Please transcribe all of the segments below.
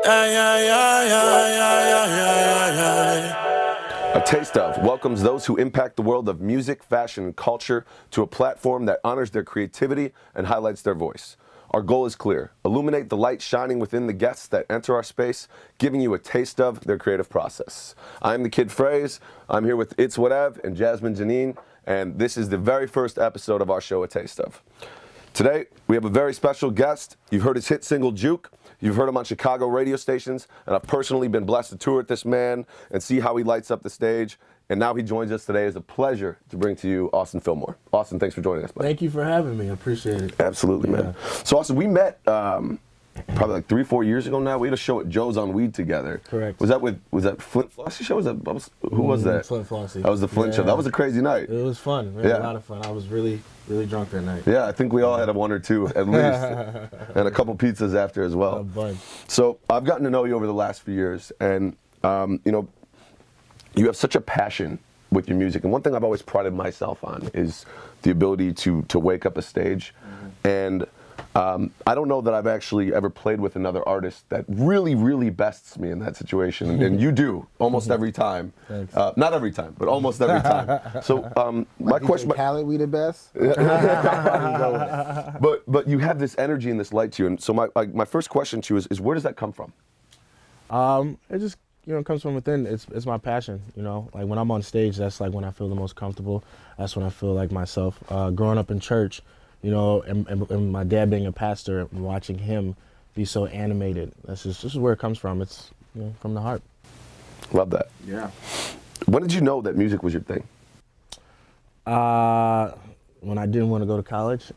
A Taste Of welcomes those who impact the world of music, fashion, and culture to a platform that honors their creativity and highlights their voice. Our goal is clear: illuminate the light shining within the guests that enter our space, giving you a taste of their creative process. I'm the Kid Phrase. I'm here with It's Whatev and Jasmine Janine, and this is the very first episode of our show, A Taste Of. Today, we have a very special guest. You've heard his hit single, Juke. You've heard him on Chicago radio stations, and I've personally been blessed to tour with this man and see how he lights up the stage. And now he joins us today. It's a pleasure to bring to you Austin Fillmore. Austin, thanks for joining us, buddy. Thank you for having me. I appreciate it. Absolutely, man. So, Austin, we met probably like 3-4 years ago now. We had a show at Joe's on Weed together. Correct. Was that Flint Flossie show? Who was that? Flint Flossie. That was the Flint show. That was a crazy night. It was fun. We had a lot of fun. I was really drunk that night. Yeah, I think we all had one or two at least, and a couple pizzas after as well. A bunch. So I've gotten to know you over the last few years, and you have such a passion with your music. And one thing I've always prided myself on is the ability to wake up a stage. And I don't know that I've actually ever played with another artist that really, really bests me in that situation. And you do almost every time. Thanks. Not every time, but almost every time. So my question, Khaled, we the best. but you have this energy and this light to you. And so my first question to you is where does that come from? It just comes from within. It's my passion. Like when I'm on stage, that's like when I feel the most comfortable. That's when I feel like myself. Growing up in church, and my dad being a pastor, and watching him be so animated. This is where it comes from. It's from the heart. Love that. Yeah. When did you know that music was your thing? When I didn't want to go to college.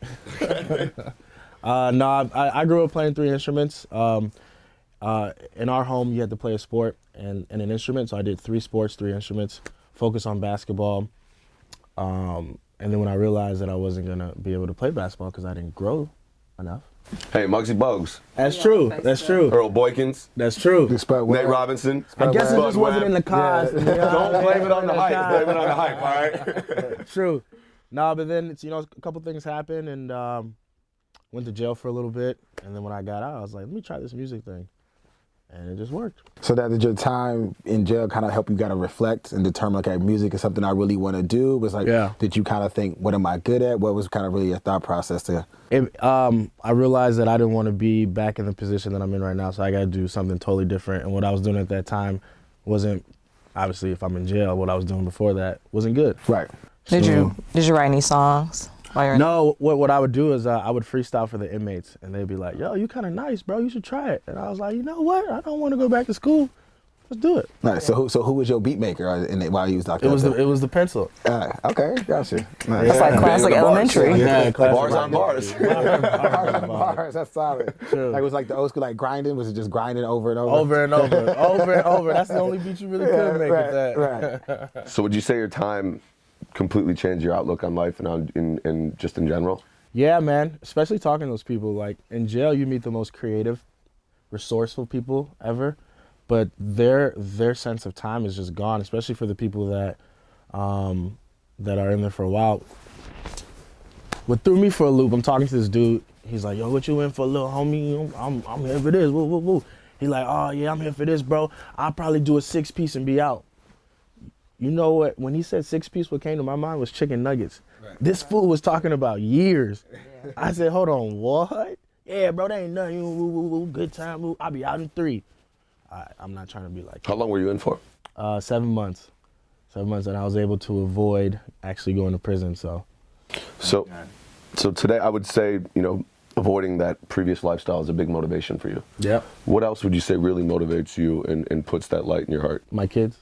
No, I grew up playing 3 instruments. In our home, you had to play a sport and an instrument. So I did 3 sports, 3 instruments, focus on basketball. And then when I realized that I wasn't going to be able to play basketball because I didn't grow enough. Hey, Muggsy Bogues. That's true. That's true. Earl Boykins. That's true. Nate Robinson. I guess it just wasn't in the cards. Yeah. Don't blame it on the hype. Blame it on the hype, all right? True. No, but then it's, a couple things happened and went to jail for a little bit. And then when I got out, I was like, let me try this music thing. And it just worked. So that did your time in jail kind of help you gotta reflect and determine, okay, music is something I really want to do? Was like, did you kind of think, what am I good at? What was kind of really your thought process there? I realized that I didn't want to be back in the position that I'm in right now, so I got to do something totally different. And what I was doing at that time wasn't, obviously, if I'm in jail, what I was doing before that wasn't good. Right. Did you write any songs? No, what I would do is I would freestyle for the inmates, and they'd be like, yo, you kind of nice, bro. You should try it. And I was like, you know what? I don't want to go back to school. Let's do it. Nice. So who was your beat maker while you was locked up? It was the pencil. Okay, gotcha. Nice. That's like classic elementary. Yeah, bars on bars. Bars on bars. That's solid. True. Like, was like the old school like grinding? Was it just grinding over and over? Over and over, over and over. That's the only beat you really could make with that. Right. So would you say your time completely changed your outlook on life and just in general? Yeah, man. Especially talking to those people. Like in jail, you meet the most creative, resourceful people ever, but their sense of time is just gone. Especially for the people that that are in there for a while. What threw me for a loop? I'm talking to this dude. He's like, "Yo, what you in for, little homie? I'm here for this." Woo, woo, woo. He's like, "Oh yeah, I'm here for this, bro. I'll probably do a 6-piece and be out." You know what? When he said 6-piece, what came to my mind was chicken nuggets. Right. This fool was talking about years. Yeah. I said, hold on, what? Yeah, bro, that ain't nothing. Woo, woo, woo, good time. Woo. I'll be out in 3. I'm not trying to be like. How long were you in for? 7 months. 7 months, and I was able to avoid actually going to prison. So today I would say, avoiding that previous lifestyle is a big motivation for you. Yeah. What else would you say really motivates you and puts that light in your heart? My kids.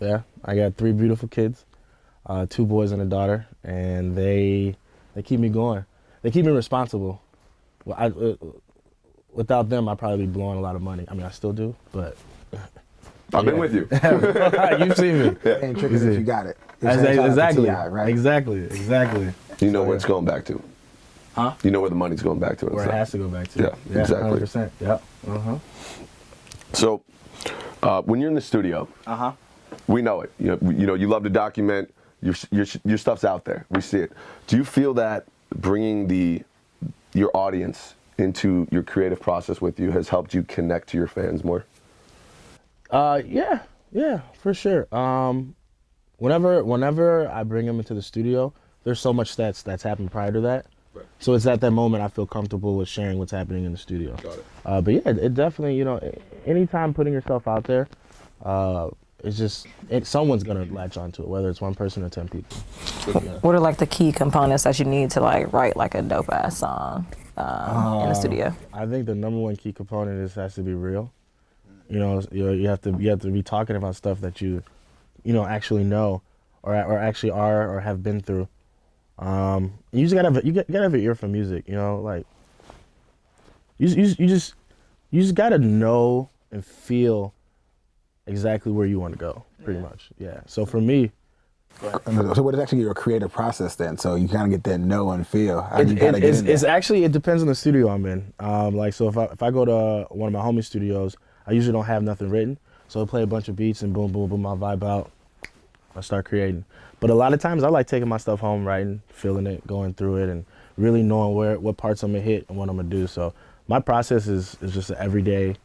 Yeah, I got 3 beautiful kids, 2 boys and a daughter, and they keep me going. They keep me responsible. Well, without them, I'd probably be blowing a lot of money. I mean, I still do, but I've been with you. You've seen me. Yeah. And trick is if you got it. Exactly. Right? Exactly. You know where it's going back to. Huh? You know where the money's going back to. Where it has to go back to. Yeah, exactly. 100%. Yeah. So, when you're in the studio, we know it. You love to document. Your stuff's out there. We see it. Do you feel that bringing your audience into your creative process with you has helped you connect to your fans more? Yeah, for sure. Whenever I bring them into the studio, there's so much that's happened prior to that. Right. So it's at that moment I feel comfortable with sharing what's happening in the studio. Got it. But yeah, it definitely, you know, anytime putting yourself out there, it's just, someone's gonna latch onto it, whether it's one person or 10 people. Yeah. What are like the key components that you need to like write like a dope ass song in the studio? I think the number one key component has to be real. You know, you have to be talking about stuff that you actually know, or actually are or have been through. You just gotta have an ear for music. You know, like you just gotta know and feel exactly where you want to go, pretty much. Yeah. So for me, so what is actually your creative process then? So you kind of get that know and feel. How do you kind of get in there? It's actually, it depends on the studio I'm in. Like, so if I go to one of my homie studios, I usually don't have nothing written. So I play a bunch of beats and boom, boom, boom, I vibe out. I start creating. But a lot of times I like taking my stuff home, writing, feeling it, going through it, and really knowing what parts I'm gonna hit and what I'm gonna do. So my process is just an everyday.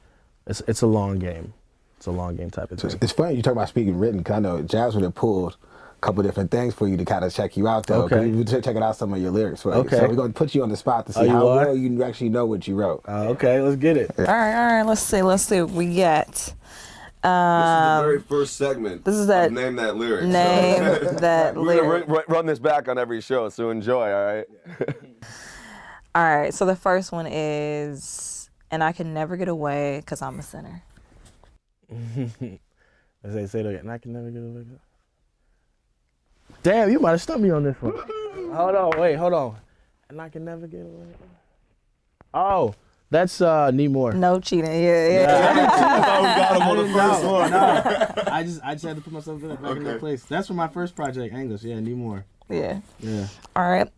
It's a long game. It's a long game type of thing. It's funny you talk about speaking written, because I know Jasmine had pulled a couple different things for you to kind of check you out, though. Okay. We're checking out some of your lyrics for you. Okay. So we're going to put you on the spot to see how well you actually know what you wrote. Okay, let's get it. All right. Let's see what we get. This is the very first segment. This is that. Name that lyric. Name that We're lyric. gonna run this back on every show, so enjoy. All right. All right. So the first one is, and I can never get away because I'm a sinner. Say it again. And I can never get away. Damn, you might have stumped me on this one. Hold on. And I can never get away. Oh, that's Need More. No cheating. Yeah. I thought we got him on the first one. No. I just had to put myself back in that place. That's for my first project, English. Yeah, Need More. Yeah. Yeah. All right.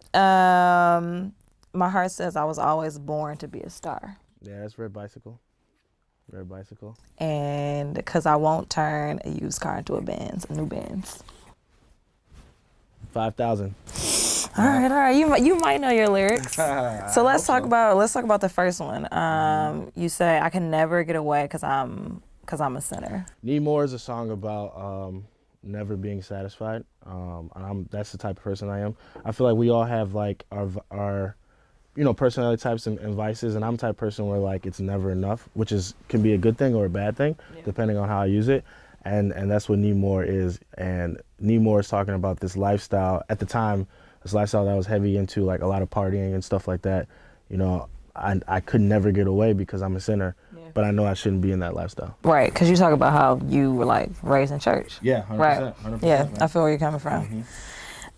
My heart says I was always born to be a star. Yeah, that's Red Bicycle. Red Bicycle. And because I won't turn a used car into a new Benz. 5,000. All right. You might know your lyrics. So let's talk about the first one. You say I can never get away because I'm a sinner. Need More is a song about never being satisfied. That's the type of person I am. I feel like we all have like our personality types and vices, and I'm the type of person where like it's never enough, which can be a good thing or a bad thing, depending on how I use it. And that's what Need More is. And Need More is talking about this lifestyle at the time. This lifestyle that I was heavy into, like a lot of partying and stuff like that. You know, I could never get away because I'm a sinner, but I know I shouldn't be in that lifestyle. Right, because you talk about how you were like raised in church. Yeah, 100%. Right. 100%, yeah, right. I feel where you're coming from. Mm-hmm.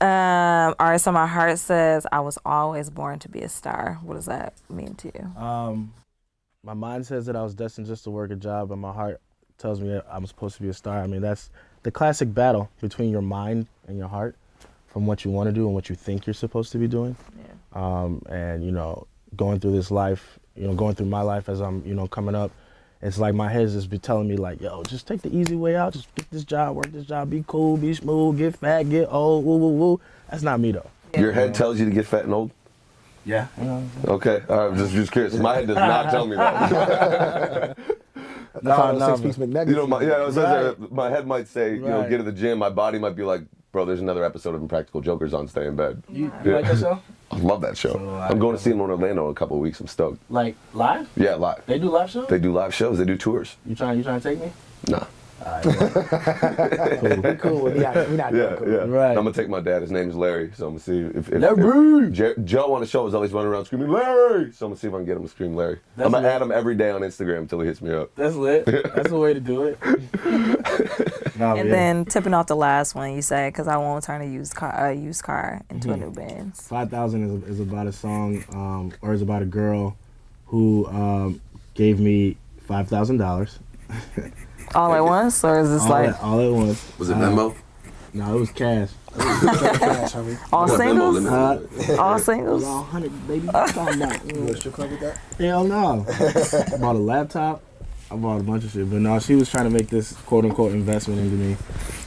All right, so my heart says I was always born to be a star. What does that mean to you? My mind says that I was destined just to work a job, and my heart tells me that I'm supposed to be a star. I mean, that's the classic battle between your mind and your heart, from what you want to do and what you think you're supposed to be doing. Yeah. And going through this life, going through my life as I'm, coming up, it's like my head's just be telling me like, yo, just take the easy way out, just get this job, work this job, be cool, be smooth, get fat, get old, woo, woo, woo. That's not me though. Yeah. Your head tells you to get fat and old? Yeah. Okay, just curious. My head does not tell me that. Six-piece McNuggets. My head might say, get to the gym. My body might be like, bro, there's another episode of Impractical Jokers on. Stay in bed. You like that show? I love that show. I'm going to see them in Orlando in a couple of weeks. I'm stoked. Like live? Yeah, live. They do live shows? They do live shows. They do tours. You trying to take me? Nah. Cool. We're not Yeah. Right. I'm gonna take my dad. His name's Larry. So I'm gonna see if Larry! Joe on the show is always running around screaming Larry. So I'm gonna see if I can get him to scream Larry. I'm gonna add him every day on Instagram until he hits me up. That's lit. That's the way to do it. Then tipping off the last one, you say, because I won't turn a used car into a new Benz. 5,000 is about a song, or is about a girl who gave me $5,000. All at once, or is this all at once? Was it Venmo? No, it was cash. all singles? All It singles? was all 100, baby. Calm down. You want a strip club with that? Hell no. I bought a laptop. I bought a bunch of shit, but no, she was trying to make this quote unquote investment into me.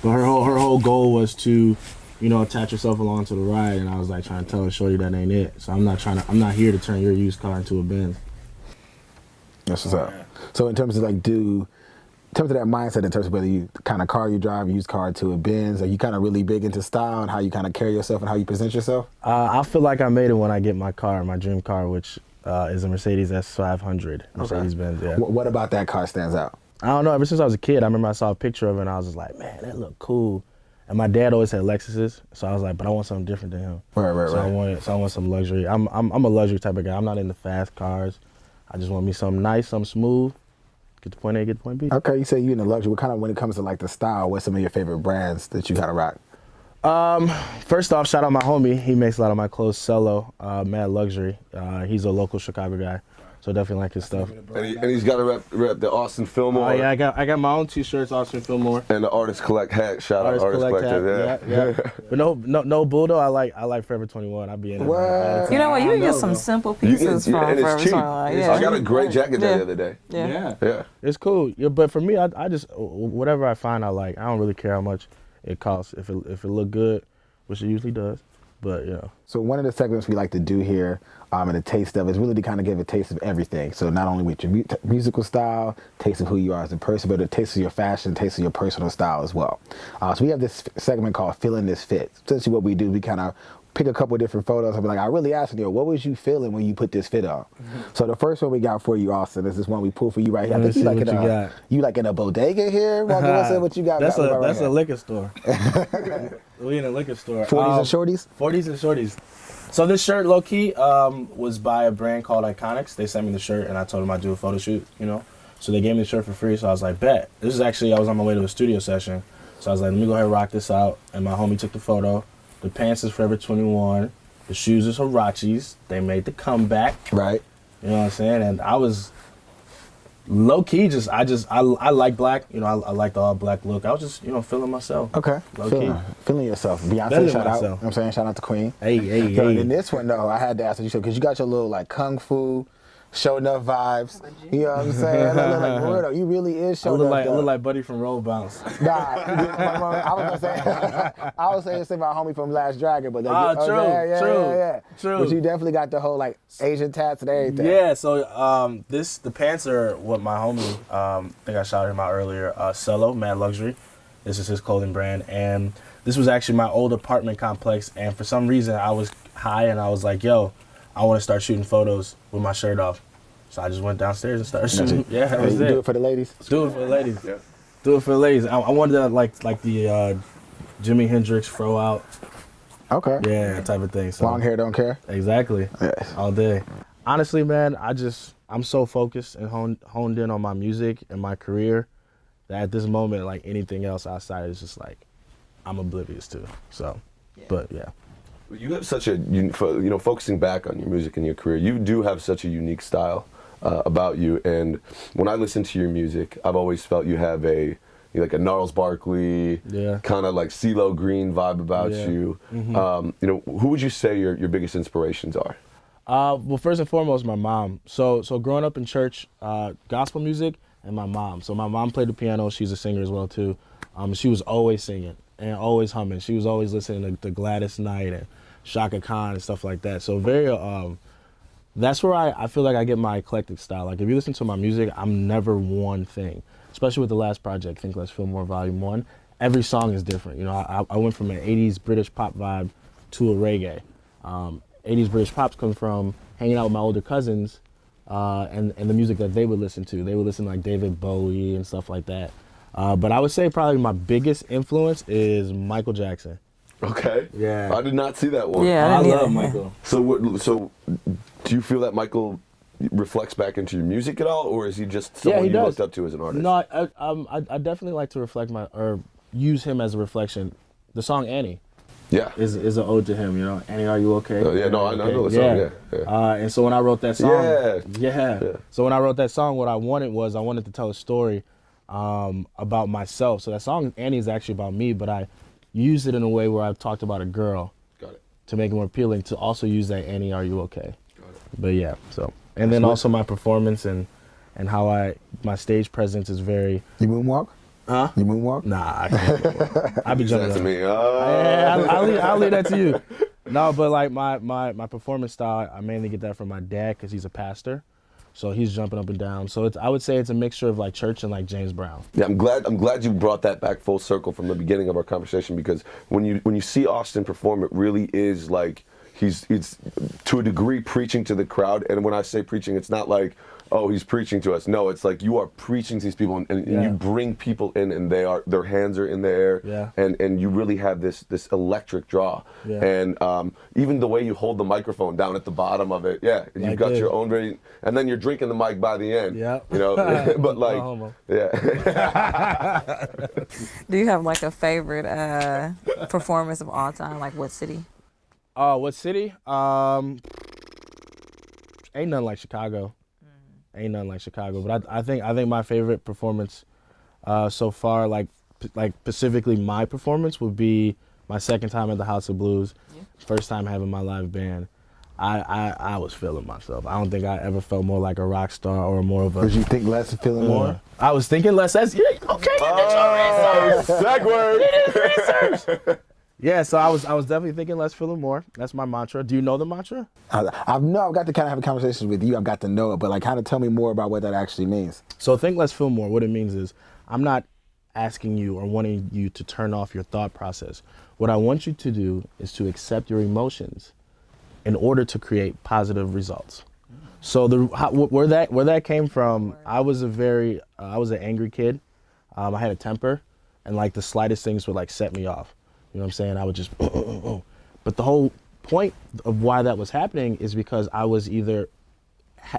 But her whole goal was to attach yourself along to the ride. And I was like trying to tell shorty that ain't it. So I'm not here to turn your used car into a Benz. That's what's up. So in terms of like in terms of that mindset, in terms of whether you the kind of car you drive, used car to a Benz, are you kind of really big into style and how you kind of carry yourself and how you present yourself? I feel like I made it when I get my dream car, which is a Mercedes S500. Mercedes Benz, yeah. What about that car stands out? I don't know. Ever since I was a kid, I remember I saw a picture of it and I was just like, man, that look cool. And my dad always had Lexuses, so I was like, but I want something different than him. Right. I want some luxury. I'm a luxury type of guy. I'm not into fast cars. I just want me something nice, something smooth. Get to point A, get to point B. Okay, you say you in the luxury. What kind of, when it comes to like the style, what's some of your favorite brands that you kind of rock? First off, shout out my homie. He makes a lot of my clothes. Cello, Mad Luxury. He's a local Chicago guy, so definitely like his stuff. And he's got to rep the Austin Fillmore. Oh yeah, I got my own T-shirts, Austin Fillmore. And the Artist Collect hat. Shout out Artist Collector. Yeah. But no bull though. I like Forever 21. I be in it. What? You know what? You can get some simple pieces from and Forever it's cheap. 21. Yeah. I got a great jacket there the other day. Yeah. It's cool. Yeah, but for me, I just whatever I find I like. I don't really care how much it costs. If it look good, which it usually does. But So one of the segments we like to do here, and a taste of, is really to kind of give a taste of everything. So not only with your musical style, taste of who you are as a person, but a taste of your fashion, taste of your personal style as well. So we have this segment called Feeling This Fit. Essentially what we do, we kind of pick a couple of different photos and be like, I really asked you, what was you feeling when you put this fit on? So the first one we got for you, Austin, is this one we pulled for you right here. I think you like in a bodega here? What you got? That's a liquor store. We in a liquor store. 40s and shorties? 40s and shorties. So this shirt, low key, was by a brand called Iconics. They sent me the shirt, and I told them I'd do a photo shoot. So they gave me the shirt for free. So I was like, bet. This is actually, I was on my way to a studio session. So I was like, let me go ahead and rock this out. And my homie took the photo. The pants is Forever 21. The shoes is Hirachis. They made the comeback. Right. You know what I'm saying? And I was low key I like black. I like the all black look. I was just, feeling myself. Okay. Feeling yourself. Beyonce, shout out. You know what I'm saying? Shout out to Queen. Hey. And in this one, though, I had to ask you, because you got your little like kung fu, show enough vibes. You know what I'm saying? I look like Weirdo. You really is show enough. I look like Buddy from Roll Bounce. Nah, I was gonna say, I was saying my homie from Last Dragon, but true. But you definitely got the whole like Asian tats and everything. Yeah. So the pants are what my homie, I think I shouted him out earlier, Cello, Mad Luxury. This is his clothing brand, and this was actually my old apartment complex. And for some reason, I was high, and I was like, yo, I want to start shooting photos with my shirt off. So I just went downstairs and started shooting. Yeah, that was it. Do it for the ladies? Do it for the ladies. Yeah. Do it for the ladies. I wanted that like the Jimi Hendrix throw out. Okay. Yeah, type of thing. So, long hair don't care? Exactly. Yes. All day. Honestly, man, I'm so focused and honed in on my music and my career that at this moment, like anything else outside is just like, I'm oblivious to. So, but yeah. You have such a, focusing back on your music and your career, you do have such a unique style about you. And when I listen to your music, I've always felt you have like a Gnarls Barkley, kind of like CeeLo Green vibe about you. Mm-hmm. Who would you say your biggest inspirations are? Well, first and foremost, my mom. So growing up in church, gospel music, and my mom. So my mom played the piano. She's a singer as well too. She was always singing and always humming. She was always listening to Gladys Knight and Shaka Khan and stuff like that. So very, that's where I feel like I get my eclectic style. Like if you listen to my music, I'm never one thing. Especially with the last project, Think Less Fillmore Volume 1. Every song is different. I went from an 80s British pop vibe to a reggae. 80s British pops come from hanging out with my older cousins and the music that they would listen to. They would listen to like David Bowie and stuff like that. But I would say probably my biggest influence is Michael Jackson. Okay. Yeah. I did not see that one. Yeah, I love Michael. So do you feel that Michael reflects back into your music at all, or is he just someone you looked up to as an artist? No, I definitely like to reflect or use him as a reflection. The song Annie. Yeah. Is an ode to him, Annie, are you okay? I know the song. Yeah. And so when I wrote that song, So when I wrote that song, what I wanted to tell a story about myself. So that song Annie is actually about me, but I used it in a way where I've talked about a girl. Got it. To make it more appealing, to also use that Annie, are you okay? Got it. But yeah, so and then also my performance and how my stage presence is very. You moonwalk? Huh? You moonwalk? Nah, I can't. I be jumping. That's up. me. Yeah, I'll leave that to you. No, but like my performance style, I mainly get that from my dad because he's a pastor, so he's jumping up and down. So I would say it's a mixture of like church and like James Brown. Yeah, I'm glad you brought that back full circle from the beginning of our conversation, because when you see Austin perform, it really is like he's to a degree preaching to the crowd. And when I say preaching, it's not like, oh, he's preaching to us. No, it's like you are preaching to these people, and you bring people in, and their hands are in the air, and you really have this electric draw. Yeah. And even the way you hold the microphone down at the bottom of it, you've Like got this. your own very, and then you're drinking the mic by the end. Yeah. You know, but like, No homo. yeah. Do you have like a favorite performance of all time? Like what city? What city? Ain't nothing like Chicago. Ain't nothing like Chicago. But I think my favorite performance so far, like specifically my performance, would be my second time at the House of Blues. Yeah. First time having my live band. I was feeling myself. I don't think I ever felt more like a rock star or more of a. Did you think less of feeling more? I was thinking less. That's okay. You did your research. Segue. You did research. Yeah, so I was definitely thinking less, feeling more. That's my mantra. Do you know the mantra? I've got to kind of have a conversation with you. I've got to know it, but like kind of tell me more about what that actually means. So think less, feel more. What it means is I'm not asking you or wanting you to turn off your thought process. What I want you to do is to accept your emotions in order to create positive results. So where that came from, I was an angry kid. I had a temper, and like the slightest things would like set me off. You know what I'm saying? I would just, But the whole point of why that was happening is because I was either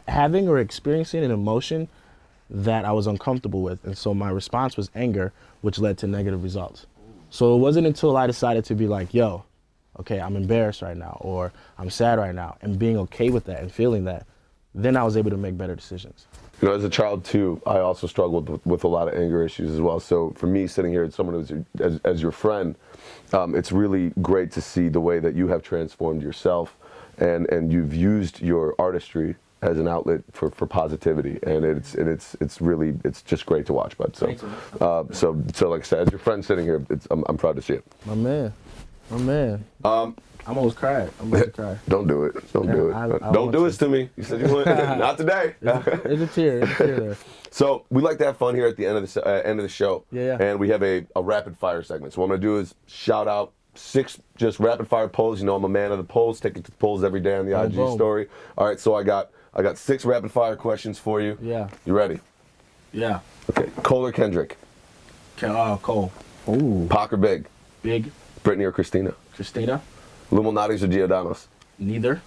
having or experiencing an emotion that I was uncomfortable with. And so my response was anger, which led to negative results. So it wasn't until I decided to be like, yo, okay, I'm embarrassed right now, or I'm sad right now, and being okay with that and feeling that, then I was able to make better decisions. You know, as a child too, I also struggled with a lot of anger issues as well. So for me, sitting here as someone who's as your friend, it's really great to see the way that you have transformed yourself, and you've used your artistry as an outlet for positivity, and it's really just great to watch, bud. So so like I said, as your friend sitting here, I'm proud to see it. My man. I'm almost cried. Don't do it. Don't do it. Don't do this to me. You said you would. Not today. There's a tear there. So we like to have fun here at the end of the show. Yeah. And we have a rapid fire segment. So what I'm gonna do is shout out 6 just rapid fire polls. You know, I'm a man of the polls. Take it to the polls every day on the IG story. All right. So I got 6 rapid fire questions for you. Yeah. You ready? Yeah. Okay. Cole or Kendrick? Cole. Ooh. Pac or Big? Big. Brittany or Christina? Christina. Illuminatis or Giordano's? Neither.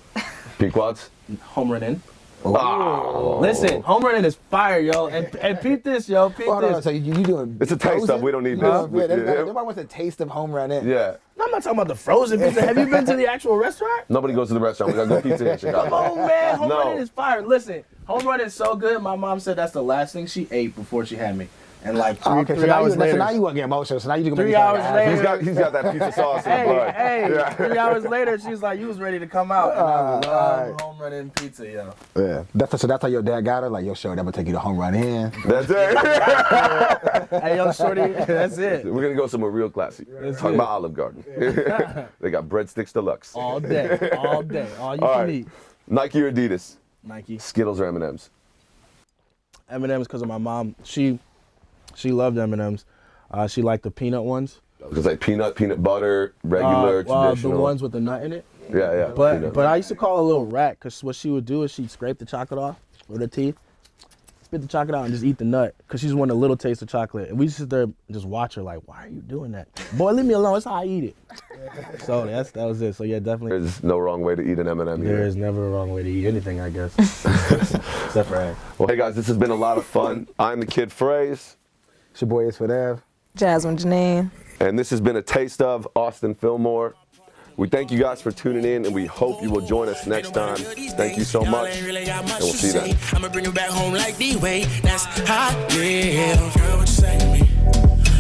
Pequods? Home run in. Oh. Listen, home run in is fire, yo. And peep this, yo. Peep Hold on, this. so you doing? It's a taste frozen? of. We don't need Yeah, this. everybody wants a taste of home run in. Yeah. I'm not talking about the frozen pizza. Have you been to the actual restaurant? Nobody goes to the restaurant. We gotta go pizza in Chicago. Come on, man. Home No. run in is fire. Listen, home run is so good. My mom said that's the last thing she ate before she had me. And like three hours later. So now you want to get emotional. So now you can make 3 hours later. He's got that pizza sauce in the blood. Hey, 3 hours later, she's like, you was ready to come out. And I love home run in pizza, yo. Yeah, that's how your dad got her. Like, yo, sure, that would take you to home run in. That's it. Hey, yo, shorty, that's it. We're gonna go somewhere real classy. Talking about Olive Garden. They got breadsticks deluxe. All day, all you can eat. Nike or Adidas? Nike. Skittles or M&M's? M&M's because of my mom. She loved M&M's. She liked the peanut ones. Because like peanut butter, regular, traditional. The ones with the nut in it. Yeah. But I used to call her a little rat because what she would do is she'd scrape the chocolate off with her teeth, spit the chocolate out, and just eat the nut because she just wanted a little taste of chocolate. And we just sit there and just watch her like, why are you doing that? Boy, leave me alone. That's how I eat it. So that was it. So yeah, definitely. There's no wrong way to eat an M&M here. There is never a wrong way to eat anything, I guess. Except for egg. Well, hey guys, this has been a lot of fun. I'm the Kid Phrase. It's your boy, It's Whatever. Jasmine Janine. And this has been a taste of Austin Fillmore. We thank you guys for tuning in, and we hope you will join us next time. Thank you so much, and we'll see you then. I'ma bring you back home like D-Way. That's how I live. Girl, what you say to me?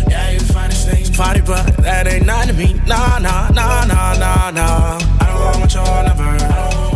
Yeah, you find this thing party, but that ain't nothing to me. Nah. I don't want your number.